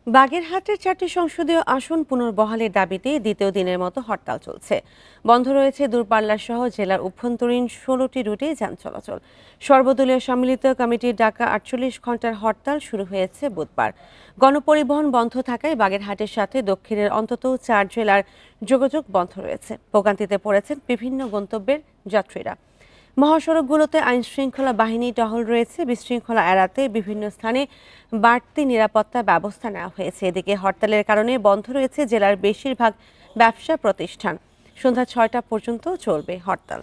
বাগেরহাটের 4টি সংসদীয় আসন পুনর্বহালের দাবিতে দ্বিতীয় দিনের মতো হরতাল চলছে। বন্ধ রয়েছে দূরপাল্লা সহ জেলার অভ্যন্তরীণ 16টি রুটে যান চলাচল। সর্বদলীয় সম্মিলিত কমিটির ডাকা 48 ঘন্টার হরতাল শুরু হয়েছে বুধবার। গণপরিবহন বন্ধ থাকায় বাগেরহাটের সাথে দক্ষিণের অন্তত 4 জেলার যোগাযোগ বন্ধ রয়েছে। ভোগান্তিতে পড়েছেন বিভিন্ন গন্তব্যের যাত্রীরা। মহাসড়কগুলোতে আইন শৃঙ্খলা বাহিনী টহল রয়েছে। বিশৃঙ্খলা এড়াতে বিভিন্ন স্থানে বাড়তি নিরাপত্তা ব্যবস্থা নেওয়া হয়েছে। এদিকে হরতালের কারণে বন্ধ রয়েছে জেলার বেশিরভাগ ব্যবসা প্রতিষ্ঠান। সন্ধ্যা 6টা পর্যন্ত চলবে হরতাল।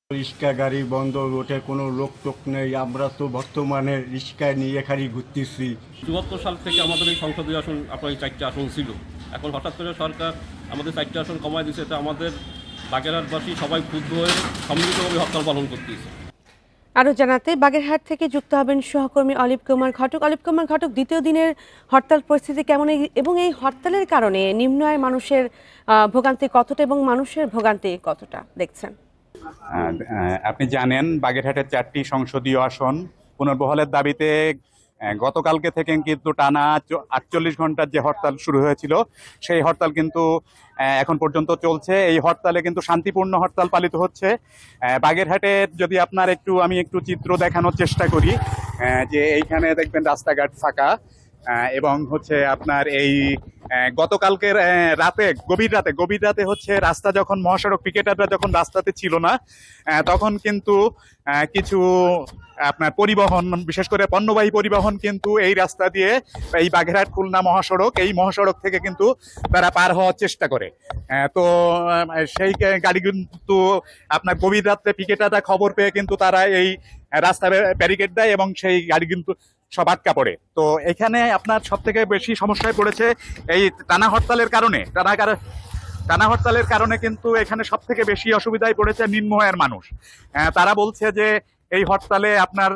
রিক্সা গাড়ি বন্ধ, রোডে কোনো লোক টোক নেই। আমরা তো বর্তমানে রিক্সায় নিয়ে খালি ঘুরতেছি। 74 সাল থেকে আমাদের এই সংসদীয় আসন আপনার এই 4টি আসন ছিল। এখন হঠাৎ করে সরকার আমাদের 4টি আসন কমায় দিয়েছে। এতে আমাদের বাগেরহাটবাসী সবাই ক্ষুব্ধ হয়ে সম্মিলিতভাবে হরতাল পালন করতেছে। আরও জানাতে বাগেরহাট থেকে যুক্ত হবেন সহকর্মী অলিভ কুমার ঘটক। অলিভ কুমার ঘটক, দ্বিতীয় দিনের হরতাল পরিস্থিতি কেমন এবং এই হরতালের কারণে নিম্ন আয়ের মানুষের ভোগান্তি কতটা এবং মানুষের ভোগান্তি কতটা দেখছেন? আপনি জানেন বাগেরহাটের 4টি সংসদীয় আসন পুনর্বহালের দাবিতে গতকালকে থেকে কিন্তু টানা 48 ঘন্টার যে হরতাল শুরু হয়েছিল সেই হরতাল কিন্তু এখন পর্যন্ত চলছে। এই হরতালে কিন্তু শান্তিপূর্ণ হরতাল পালিত হচ্ছে। বাগেরহাটের যদি আমি একটু চিত্র দেখানোর চেষ্টা করি, যে এইখানে দেখবেন রাস্তাঘাট ফাঁকা, এবং হচ্ছে আপনার এই গতকালকের গভীর রাতে হচ্ছে রাস্তা যখন মহাসড়ক পিকেটাররা যখন রাস্তাতে ছিল না, তখন কিন্তু কিছু আপনার পরিবহন, বিশেষ করে পণ্যবাহী পরিবহন কিন্তু এই রাস্তা দিয়ে এই বাগেরহাট খুলনা এই মহাসড়ক থেকে কিন্তু তারা পার হওয়ার চেষ্টা করে। তো সেই গাড়ি কিন্তু আপনার গভীর রাত্রে পিকেটাররা খবর পেয়ে কিন্তু তারা এই রাস্তা ব্যারিকেড দেয় এবং সেই গাড়ি কিন্তু সব আটকা পড়ে। তো এখানে আপনার সব থেকে বেশি সমস্যায় পড়েছে এই টানা হরতালের কারণে কিন্তু এখানে সব থেকে বেশি অসুবিধায় পড়েছে নিম্ন আয়ের মানুষ। তারা বলছে যে এই হরতালে আপনার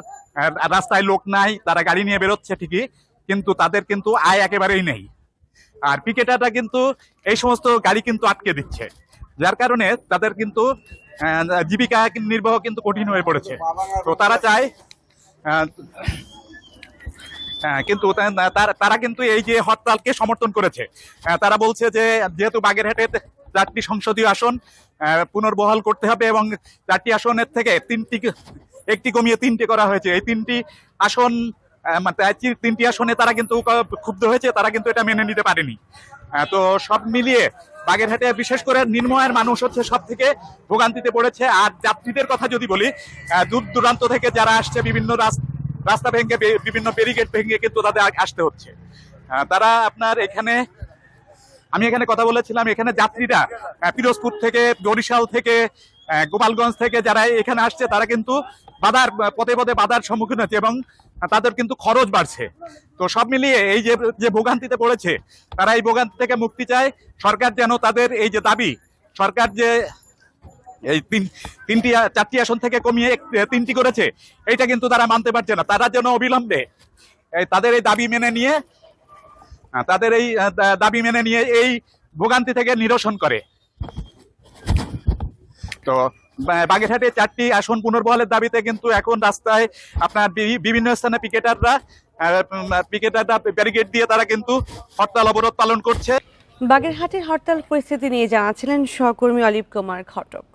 রাস্তায় লোক নাই, তারা গাড়ি নিয়ে বেরোচ্ছে ঠিকই, কিন্তু তাদের কিন্তু আয় একেবারেই নেই। আর পিকেটাররা কিন্তু এই সমস্ত গাড়ি কিন্তু আটকে দিচ্ছে, যার কারণে তাদের কিন্তু জীবিকা নির্বাহ কিন্তু কঠিন হয়ে পড়েছে। তো তারা চায় কিন্তু তারা কিন্তু এই যে হরতালকে সমর্থন করেছে। তারা বলছে যে যেহেতু বাগেরহাটের 4টি সংসদীয় আসন পুনর্বহাল করতে হবে এবং 4টি আসনের থেকে একটি কমিয়ে 3টে করা হয়েছে, এই 3টি আসনে তারা কিন্তু ক্ষুব্ধ হয়েছে, তারা কিন্তু এটা মেনে নিতে পারেনি। তো সব মিলিয়ে বাগেরহাটে বিশেষ করে নিম্ন আয়ের মানুষ হচ্ছে সব থেকে ভোগান্তিতে পড়েছে। আর যাত্রীদের কথা যদি বলি, দূর দূরান্ত থেকে যারা আসছে বিভিন্ন রাস্তা ভেঙে, বিভিন্ন ব্যারিকেড ভেঙে কিন্তু তাদের আসতে হচ্ছে। তারা আপনার আমি এখানে কথা বলেছিলাম, এখানে যাত্রীরা পিরোজপুর থেকে, বরিশাল থেকে, গোপালগঞ্জ থেকে যারা এখানে আসছে তারা কিন্তু পদে পদে বাধার সম্মুখীন হচ্ছে এবং তাদের কিন্তু খরচ বাড়ছে। তো সব মিলিয়ে এই যে ভোগান্তিতে পড়েছে, তারা এই ভোগান্তি থেকে মুক্তি চায়। সরকার যেন তাদের এই যে দাবি, সরকার যে এই 4টি আসন থেকে কমিয়ে 3টি করেছে, এইটা কিন্তু তারা মানতে পারছে না। তারা যেন অবিলম্বে তাদের এই দাবি মেনে নিয়ে এই ভোগান্তি থেকে নিরসন করে। তো বাগেরহাটে 4টি আসন পুনর্বহালের দাবিতে কিন্তু এখন রাস্তায় আপনার বিভিন্ন স্থানে পিকেটাররা ব্যারিকেড দিয়ে তারা কিন্তু হরতাল অবরোধ পালন করছে। বাগেরহাটের হরতাল পরিস্থিতি নিয়ে জানাচ্ছিলেন সহকর্মী অলিভ কুমার ঘটক।